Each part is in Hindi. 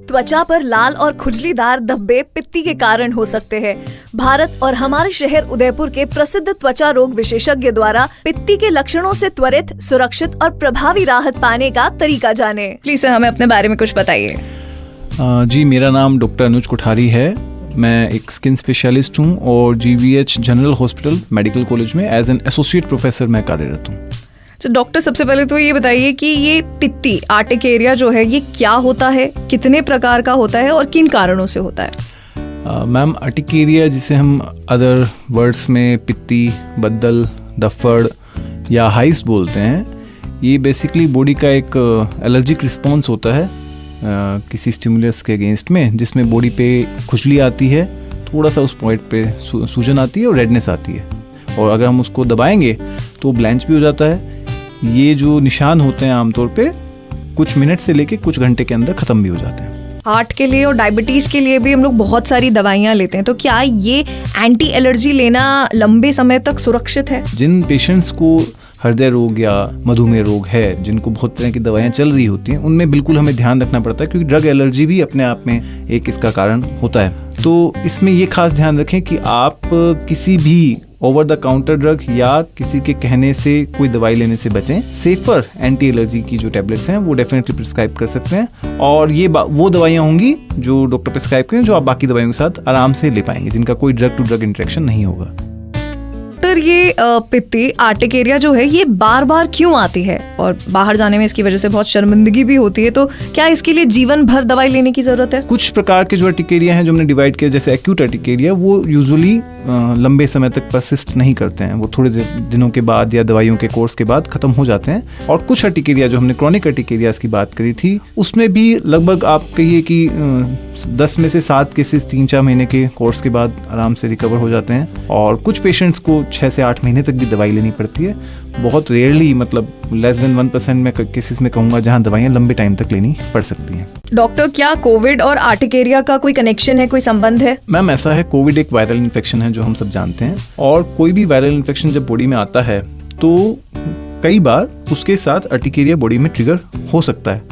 त्वचा पर लाल और खुजलीदार धब्बे पित्ती के कारण हो सकते हैं। भारत और हमारे शहर उदयपुर के प्रसिद्ध त्वचा रोग विशेषज्ञ द्वारा पित्ती के लक्षणों से त्वरित, सुरक्षित और प्रभावी राहत पाने का तरीका जाने। प्लीज सर, हमें अपने बारे में कुछ बताइए। जी, मेरा नाम डॉक्टर अनुज कोठारी है। मैं एक स्किन स्पेशलिस्ट हूँ और GVH general hospital medical college में एज एन एसोसिएट प्रोफेसर मैं कार्यरत हूँ। तो डॉक्टर, सबसे पहले तो ये बताइए कि ये पित्ती आर्टिकेरिया जो है ये क्या होता है, कितने प्रकार का होता है और किन कारणों से होता है? मैम, आर्टिकेरिया जिसे हम अदर वर्ड्स में पित्ती, बद्दल, दफ्फड़ या हाइस बोलते हैं, ये बेसिकली बॉडी का एक एलर्जिक रिस्पॉन्स होता है किसी स्टिमुलस के अगेंस्ट में, जिसमें बॉडी पे खुजली आती है, थोड़ा सा उस पॉइंट पे सूजन आती है और रेडनेस आती है, और अगर हम उसको दबाएंगे तो ब्लैंच भी हो जाता है। ये जो निशान होते हैं आमतौर पे कुछ मिनट से लेके कुछ घंटे के अंदर ख़त्म भी हो जाते हैं। हार्ट के लिए और डायबिटीज़ के लिए भी हम लोग बहुत सारी दवाइयाँ लेते हैं, तो क्या ये एंटी एलर्जी लेना लंबे समय तक सुरक्षित है? जिन पेशेंट्स को हृदय रोग या मधुमेह रोग है, जिनको बहुत तरह की दवाइयाँ चल रही होती हैं, उनमें बिल्कुल हमें ध्यान रखना पड़ता है, क्योंकि ड्रग एलर्जी भी अपने आप में एक इसका कारण होता है। तो इसमें ये खास ध्यान रखें कि आप किसी भी ओवर द काउंटर ड्रग या किसी के कहने से कोई दवाई लेने से बचें। सेफर एंटी एलर्जी की जो टैबलेट्स हैं वो डेफिनेटली प्रिस्क्राइब कर सकते हैं, और ये वो दवाइयाँ होंगी जो डॉक्टर प्रिस्क्राइब करें, जो आप बाकी दवाइयों के साथ आराम से ले पाएंगे, जिनका कोई ड्रग टू ड्रग इंटरेक्शन नहीं होगा। डॉक्टर, ये पित्ती आर्टिकेरिया जो है ये बार बार क्यों आती है, और बाहर जाने में इसकी वजह से बहुत शर्मिंदगी भी होती है, तो क्या इसके लिए जीवन भर दवाई लेने की जरूरत है? कुछ प्रकार के जो आर्टिकेरिया हैं जो हमने डिवाइड किया, जैसे एक्यूट आर्टिकेरिया, वो यूजुअली लंबे समय तक परसिस्ट नहीं करते हैं, वो थोड़े दिनों के बाद या दवाइयों के कोर्स के बाद खत्म हो जाते हैं। और कुछ आर्टिकेरिया जो हमने क्रॉनिक आर्टिकेरियाज की बात करी थी, उसमें भी लगभग आप कहिए कि 10 में से 7 केसेस 3-4 महीने के कोर्स के बाद आराम से रिकवर हो जाते हैं, और कुछ पेशेंट्स को 6 से 8 महीने तक भी दवाई लेनी पड़ती है। बहुत रेयरली, मतलब लेस देन 1% में केसेस में कहूँगा जहाँ दवाइयाँ लंबे टाइम तक लेनी पड़ सकती हैं। डॉक्टर, क्या कोविड और आर्टिकेरिया का कोई कनेक्शन है, कोई संबंध है? मैम, ऐसा है, कोविड एक वायरल इन्फेक्शन है जो हम सब जानते हैं, और कोई भी वायरल इन्फेक्शन जब बॉडी में आता है तो कई बार उसके साथ आर्टिकेरिया बॉडी में ट्रिगर हो सकता है।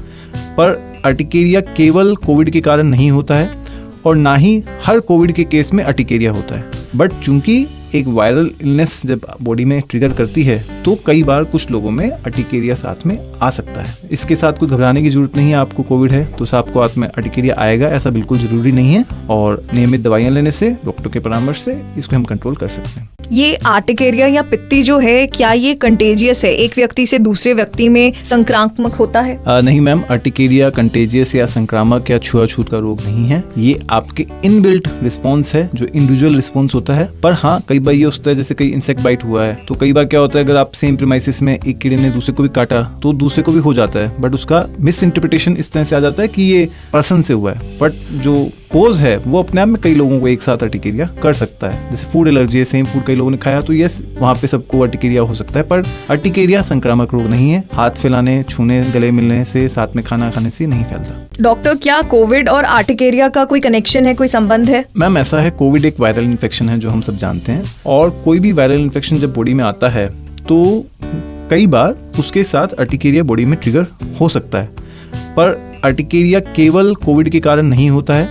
पर आर्टिकेरिया केवल कोविड के कारण नहीं होता है, और ना ही हर कोविड के केस में आर्टिकेरिया होता है। बट चूंकि एक वायरल इलनेस जब बॉडी में ट्रिगर करती है तो कई बार कुछ लोगों में आर्टिकेरिया साथ में आ सकता है। इसके साथ कोई घबराने की जरूरत नहीं है। आपको कोविड है तो आपको हाथ में आर्टिकेरिया आएगा, ऐसा बिल्कुल जरूरी नहीं है, और नियमित दवाइयाँ लेने से, डॉक्टर के परामर्श से इसको हम कंट्रोल कर सकते हैं। ये आर्टिकेरिया या पित्ती जो है, क्या ये कंटेजियस है, एक व्यक्ति से दूसरे व्यक्ति में संक्रामक होता है? नहीं मैम, आर्टिकेरिया कंटेजियस या संक्रामक या छुआछूत का रोग नहीं है। ये आपके इनबिल्ट रिस्पॉन्स है, जो इंडिविजुअल रिस्पॉन्स होता है। पर हाँ, कई बार ये होता है, जैसे कई इंसेक्ट बाइट हुआ है तो कई बार क्या होता है, अगर आप सेम प्रीमाइसिस में एक कीड़े ने दूसरे को भी काटा तो दूसरे को भी हो जाता है, बट उसका मिस इंटरप्रिटेशन इस तरह से आ जाता है कि ये पर्सन से हुआ है, बट जो कोज है वो अपने आप में कई लोगों को एक साथ आर्टिकेरिया कर सकता है। जैसे फूड एलर्जी है, सेम फूड कई लोगों ने खाया तो यस, वहाँ पे सबको आर्टिकेरिया हो सकता है, पर आर्टिकेरिया संक्रामक रोग नहीं है। हाथ फैलाने, छूने, गले मिलने से, साथ में खाना खाने से नहीं फैलता। डॉक्टर, क्या कोविड और आर्टिकेरिया का कोई कनेक्शन है, कोई संबंध है? मैम, ऐसा है, कोविड एक वायरल इन्फेक्शन है जो हम सब जानते हैं, और कोई भी वायरल इन्फेक्शन जब बॉडी में आता है तो कई बार उसके साथ आर्टिकेरिया बॉडी में ट्रिगर हो सकता है। पर आर्टिकेरिया केवल कोविड के कारण नहीं होता है,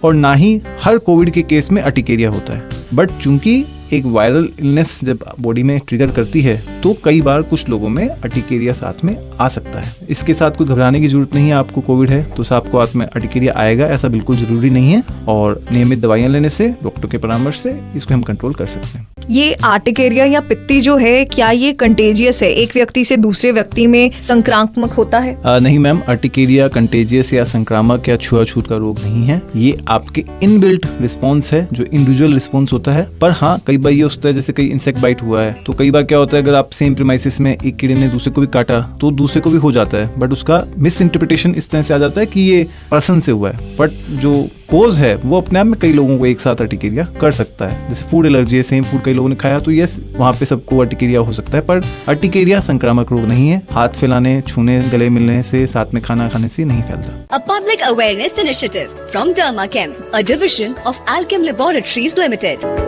और ना ही हर कोविड के केस में आर्टिकेरिया होता है। बट चूंकि एक वायरल इलनेस जब बॉडी में ट्रिगर करती है तो कई बार कुछ लोगों में आर्टिकेरिया साथ में आ सकता है। इसके साथ कोई घबराने की जरूरत नहीं है। आपको कोविड है तो आपको हाथ में आर्टिकेरिया आएगा, ऐसा बिल्कुल जरूरी नहीं है, और नियमित दवाइयाँ लेने से, डॉक्टर के परामर्श से इसको हम कंट्रोल कर सकते हैं। ये आर्टिकेरिया या पित्ती जो है, क्या ये कंटेजियस है, एक व्यक्ति से दूसरे व्यक्ति में संक्रामक होता है? नहीं मैम, आर्टिकेरिया कंटेजियस या संक्रामक या छुआछूत का रोग नहीं है। ये आपके इनबिल्ट रिस्पॉन्स है, जो इंडिविजुअल रिस्पॉन्स होता है। पर हाँ, कई बार ये होता है, जैसे कई इंसेक्ट बाइट हुआ है तो कई बार क्या होता है, अगर आप सेम प्रीमाइसिस में एक कीड़े ने दूसरे को भी काटा तो दूसरे को भी हो जाता है, बट उसका मिस इंटरप्रिटेशन इस तरह से आ जाता है कि ये पर्सन से हुआ है, बट जो कोज है वो अपने आप में कई लोगों को एक साथ आर्टिकेरिया कर सकता है। जैसे फूड एलर्जी है, सेम फूड कई लोगों ने खाया तो यस, वहाँ पे सबको आर्टिकेरिया हो सकता है, पर आर्टिकेरिया संक्रामक रोग नहीं है। हाथ फैलाने, छूने, गले मिलने से, साथ में खाना खाने से नहीं फैलता। A public awareness initiative from Dermachem, a division of Alchem Laboratories Limited.